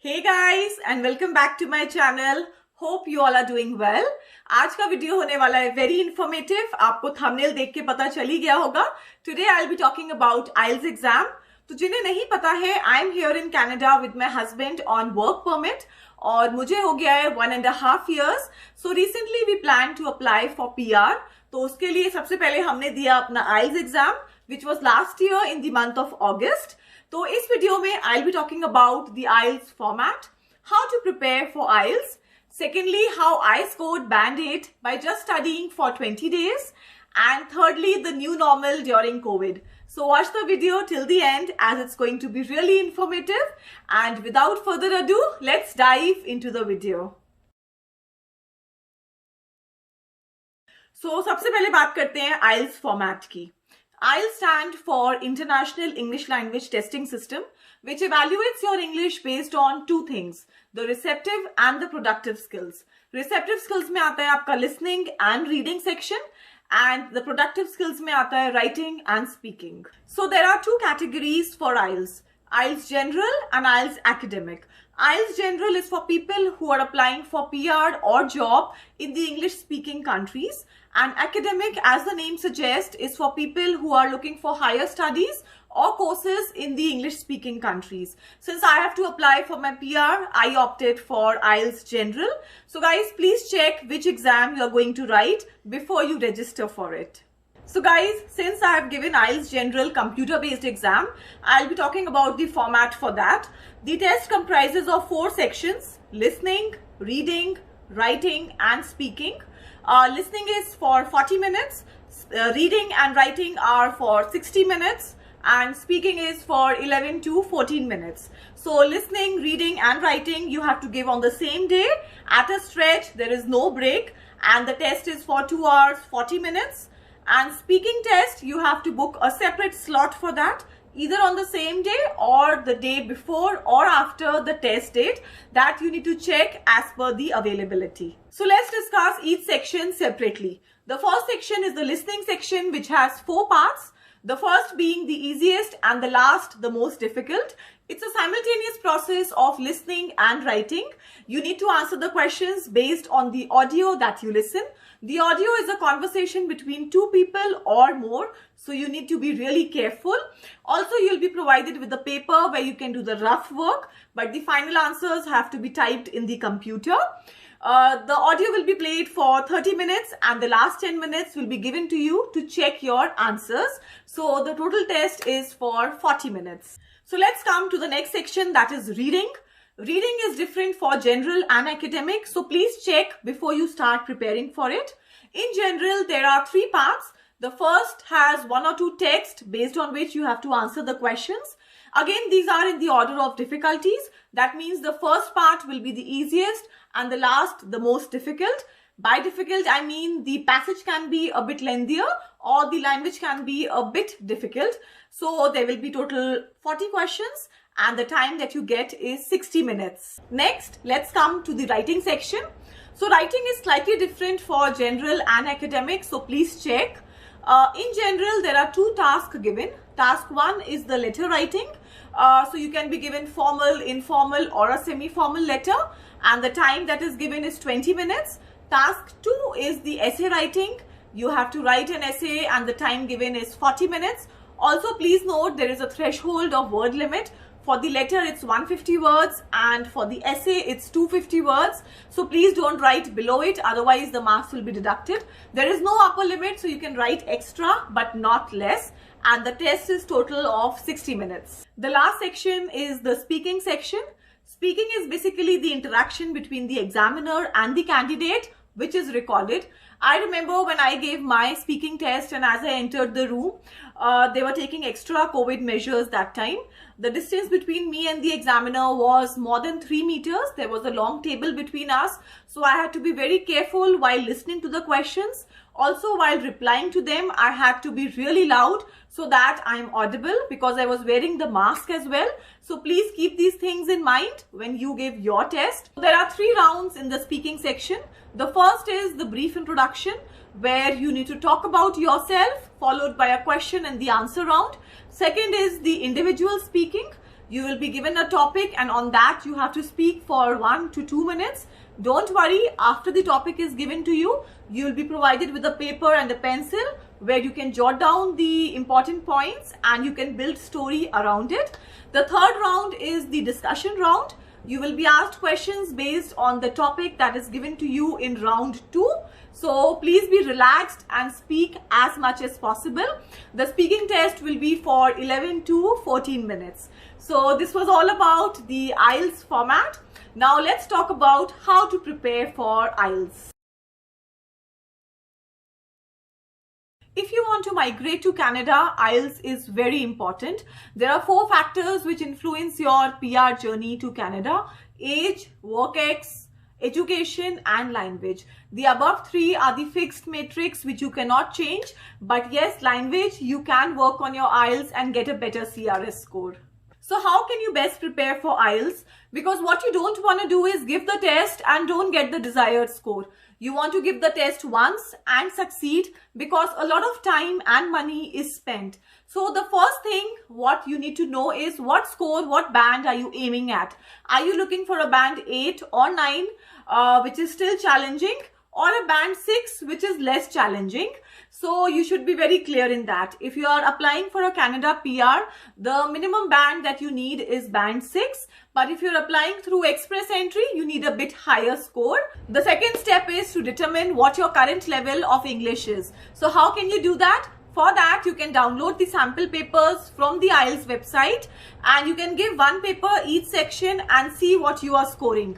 Hey guys and welcome back to my channel. Hope you all are doing well. आज का video होने वाला है very informative. आपको thumbnail देख के पता चल ही गया होगा. Today I'll be talking about IELTS exam. तो जिन्हें नहीं पता है, I'm here in Canada with my husband on work permit और मुझे हो गया है 1.5 years. So recently we plan to apply for PR. तो उसके लिए सबसे पहले हमने दिया अपना IELTS exam which was last year in the month of August. तो इस वीडियो में I'll be talking about the IELTS format, how to prepare for IELTS, secondly how I scored band 8 by just studying for 20 days, and thirdly the new normal during COVID. So watch the video till the end as it's going to be really informative, and without further ado, let's dive into the video. So सबसे पहले बात करते हैं IELTS format की. IELTS stand for International English Language Testing System, which evaluates your English based on two things, the receptive and the productive skills. Receptive skills में आता है आपका listening and reading section, and the productive skills में आता है writing and speaking. So there are two categories for IELTS, IELTS General and IELTS Academic. IELTS General is for people who are applying for PR or job in the English speaking countries, and Academic, as the name suggests, is for people who are looking for higher studies or courses in the English speaking countries. Since I have to apply for my PR, I opted for IELTS General. So guys, please check which exam you are going to write before you register for it. So guys, since I have given IELTS General computer-based exam, I'll be talking about the format for that. The test comprises of 4 sections: listening, reading, writing and speaking. Listening is for 40 minutes, reading and writing are for 60 minutes, and speaking is for 11 to 14 minutes. So listening, reading and writing you have to give on the same day at a stretch. There is no break, and the test is for 2 hours 40 minutes. And speaking test, you have to book a separate slot for that, either on the same day or the day before or after the test date. That you need to check as per the availability. So let's discuss each section separately. The first section is the listening section, which has 4 parts. The first being the easiest and the last the most difficult. It's a simultaneous process of listening and writing. You need to answer the questions based on the audio that you listen. The audio is a conversation between 2 people or more, so you need to be really careful. Also, you'll be provided with a paper where you can do the rough work, but the final answers have to be typed in the computer. The audio will be played for 30 minutes and the last 10 minutes will be given to you to check your answers. So the total test is for 40 minutes. So let's come to the next section, that is reading. Reading is different for general and academic, so please check before you start preparing for it. In general, there are 3 parts. The first has 1 or 2 texts based on which you have to answer the questions. Again, these are in the order of difficulties. That means the first part will be the easiest and the last the most difficult. By difficult, I mean the passage can be a bit lengthier or the language can be a bit difficult. So there will be total 40 questions and the time that you get is 60 minutes. Next, let's come to the writing section. So writing is slightly different for general and academic, so please check. In general, there are 2 tasks given. Task 1 is the letter writing. So you can be given formal, informal or a semi-formal letter, and the time that is given is 20 minutes. Task 2 is the essay writing. You have to write an essay and the time given is 40 minutes. Also, please note there is a threshold of word limit. For the letter, it's 150 words, and for the essay, it's 250 words. So please don't write below it, otherwise the marks will be deducted. There is no upper limit, so you can write extra, but not less. And the test is total of 60 minutes. The last section is the speaking section. Speaking is basically the interaction between the examiner and the candidate, which is recorded. I remember when I gave my speaking test and as I entered the room, they were taking extra COVID measures that time. The distance between me and the examiner was more than 3 meters. There was a long table between us. So I had to be very careful while listening to the questions. Also, while replying to them, I had to be really loud so that I am audible because I was wearing the mask as well. So please keep these things in mind when you give your test. There are 3 rounds in the speaking section. The first is the brief introduction, where you need to talk about yourself, followed by a question and the answer round. Second is the individual speaking. You will be given a topic, and on that you have to speak for 1 to 2 minutes. Don't worry, after the topic is given to you, you will be provided with a paper and a pencil where you can jot down the important points and you can build story around it. The third round is the discussion round. You will be asked questions based on the topic that is given to you in round 2. So please be relaxed and speak as much as possible. The speaking test will be for 11 to 14 minutes. So this was all about the IELTS format. Now let's talk about how to prepare for IELTS. If you want to migrate to Canada, IELTS is very important. There are 4 factors which influence your PR journey to Canada: age, work ex, education and language. The above 3 are the fixed matrix which you cannot change. But yes, language, you can work on your IELTS and get a better CRS score. So how can you best prepare for IELTS? Because what you don't want to do is give the test and don't get the desired score. You want to give the test once and succeed, because a lot of time and money is spent. So the first thing what you need to know is what score, what band are you aiming at? Are you looking for a band 8 or 9, which is still challenging, or a band 6, which is less challenging? So you should be very clear in that. If you are applying for a Canada PR, the minimum band that you need is band 6. But if you're applying through express entry, you need a bit higher score. The second step is to determine what your current level of English is. So how can you do that? For that, you can download the sample papers from the IELTS website and you can give 1 paper each section and see what you are scoring.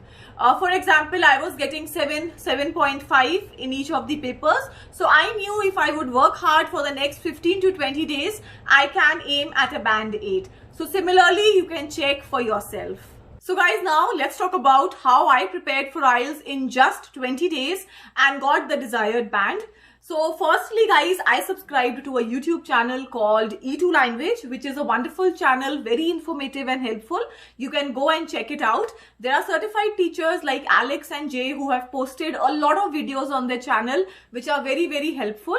For example, I was getting 7.5 in each of the papers. So I knew if I would work hard for the next 15 to 20 days, I can aim at a band 8. So similarly, you can check for yourself. So guys, now let's talk about how I prepared for IELTS in just 20 days and got the desired band. So firstly guys, I subscribed to a YouTube channel called E2 Language, which is a wonderful channel, very informative and helpful. You can go and check it out. There are certified teachers like Alex and Jay who have posted a lot of videos on their channel, which are very, very helpful.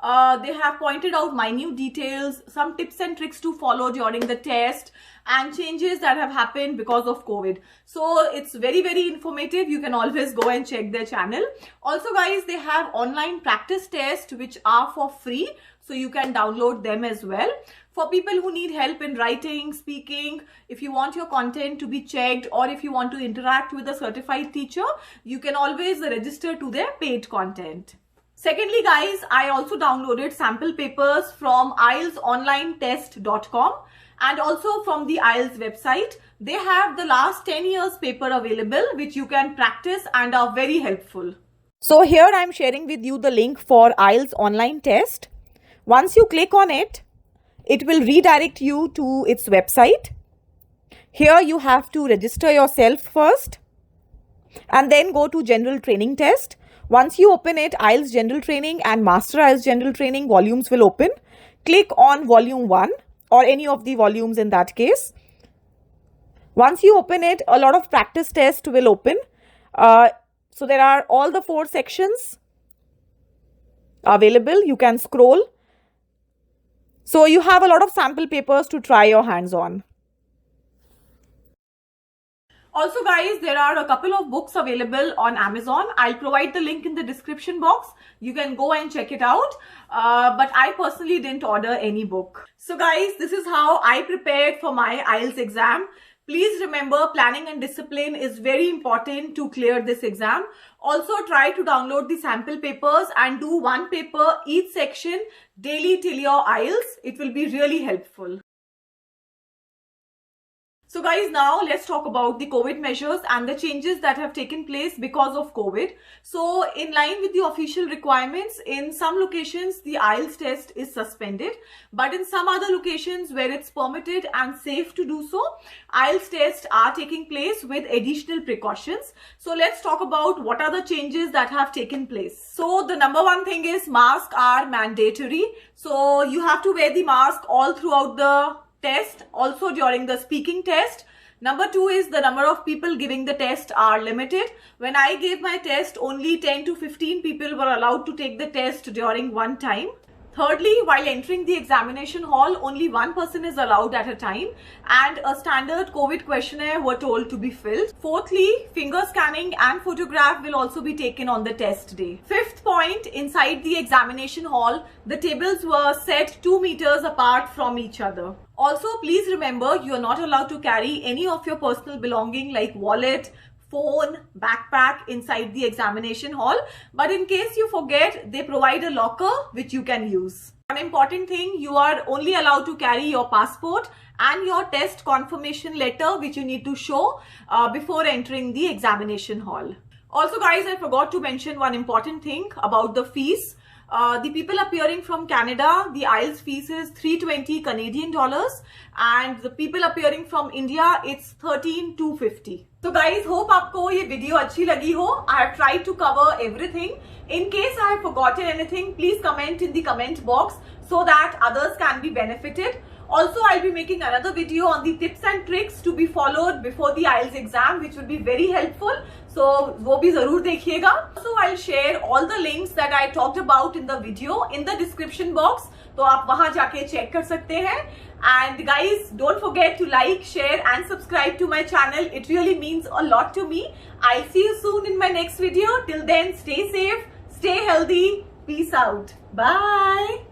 They have pointed out minute details, some tips and tricks to follow during the test, and changes that have happened because of COVID. So it's very, very informative. You can always go and check their channel. Also guys, they have online practice tests which are for free. So you can download them as well. For people who need help in writing, speaking, if you want your content to be checked, or if you want to interact with a certified teacher, you can always register to their paid content. Secondly guys, I also downloaded sample papers from IELTSonlinetest.com. And also from the IELTS website. They have the last 10 years paper available which you can practice and are very helpful. So here I am sharing with you the link for IELTS online test. Once you click on it, it will redirect you to its website. Here you have to register yourself first and then go to general training test. Once you open it, IELTS general training and master IELTS general training volumes will open. Click on volume 1. Or any of the volumes in that case. Once you open it, a lot of practice tests will open. So there are all the 4 sections available. You can scroll. So you have a lot of sample papers to try your hands on. Also guys, there are a couple of books available on Amazon. I'll provide the link in the description box. You can go and check it out. But I personally didn't order any book. So guys, this is how I prepared for my IELTS exam. Please remember, planning and discipline is very important to clear this exam. Also try to download the sample papers and do 1 paper each section daily till your IELTS. It will be really helpful. So guys, now let's talk about the COVID measures and the changes that have taken place because of COVID. So in line with the official requirements, in some locations the IELTS test is suspended, but in some other locations where it's permitted and safe to do so, IELTS tests are taking place with additional precautions. So let's talk about what are the changes that have taken place. So the number 1 thing is masks are mandatory. So you have to wear the mask all throughout the test, also during the speaking test. Number 2 is the number of people giving the test are limited. When I gave my test, only 10 to 15 people were allowed to take the test during one time. Thirdly, while entering the examination hall, only one person is allowed at a time and a standard COVID questionnaire were told to be filled. Fourthly, finger scanning and photograph will also be taken on the test day. Fifth point, inside the examination hall, the tables were set 2 meters apart from each other. Also, please remember you are not allowed to carry any of your personal belonging like wallet, phone, backpack inside the examination hall, but in case you forget, they provide a locker which you can use. One important thing, you are only allowed to carry your passport and your test confirmation letter which you need to show before entering the examination hall. Also guys, I forgot to mention one important thing about the fees. The people appearing from Canada, the IELTS fees is $320 Canadian dollars, and the people appearing from India, it's $13,250. So guys, hope आपको ये video अच्छी लगी हो. I have tried to cover everything. In case I have forgotten anything, please comment in the comment box so that others can be benefited. Also, I'll be making another video on the tips and tricks to be followed before the IELTS exam, which will be very helpful. So, वो भी जरूर देखिएगा. Also, I'll share all the links that I talked about in the video in the description box. तो आप वहां जाके check कर सकते हैं. And guys, don't forget to like, share and subscribe to my channel. It really means a lot to me. I'll see you soon in my next video. Till then, stay safe, stay healthy. Peace out. Bye.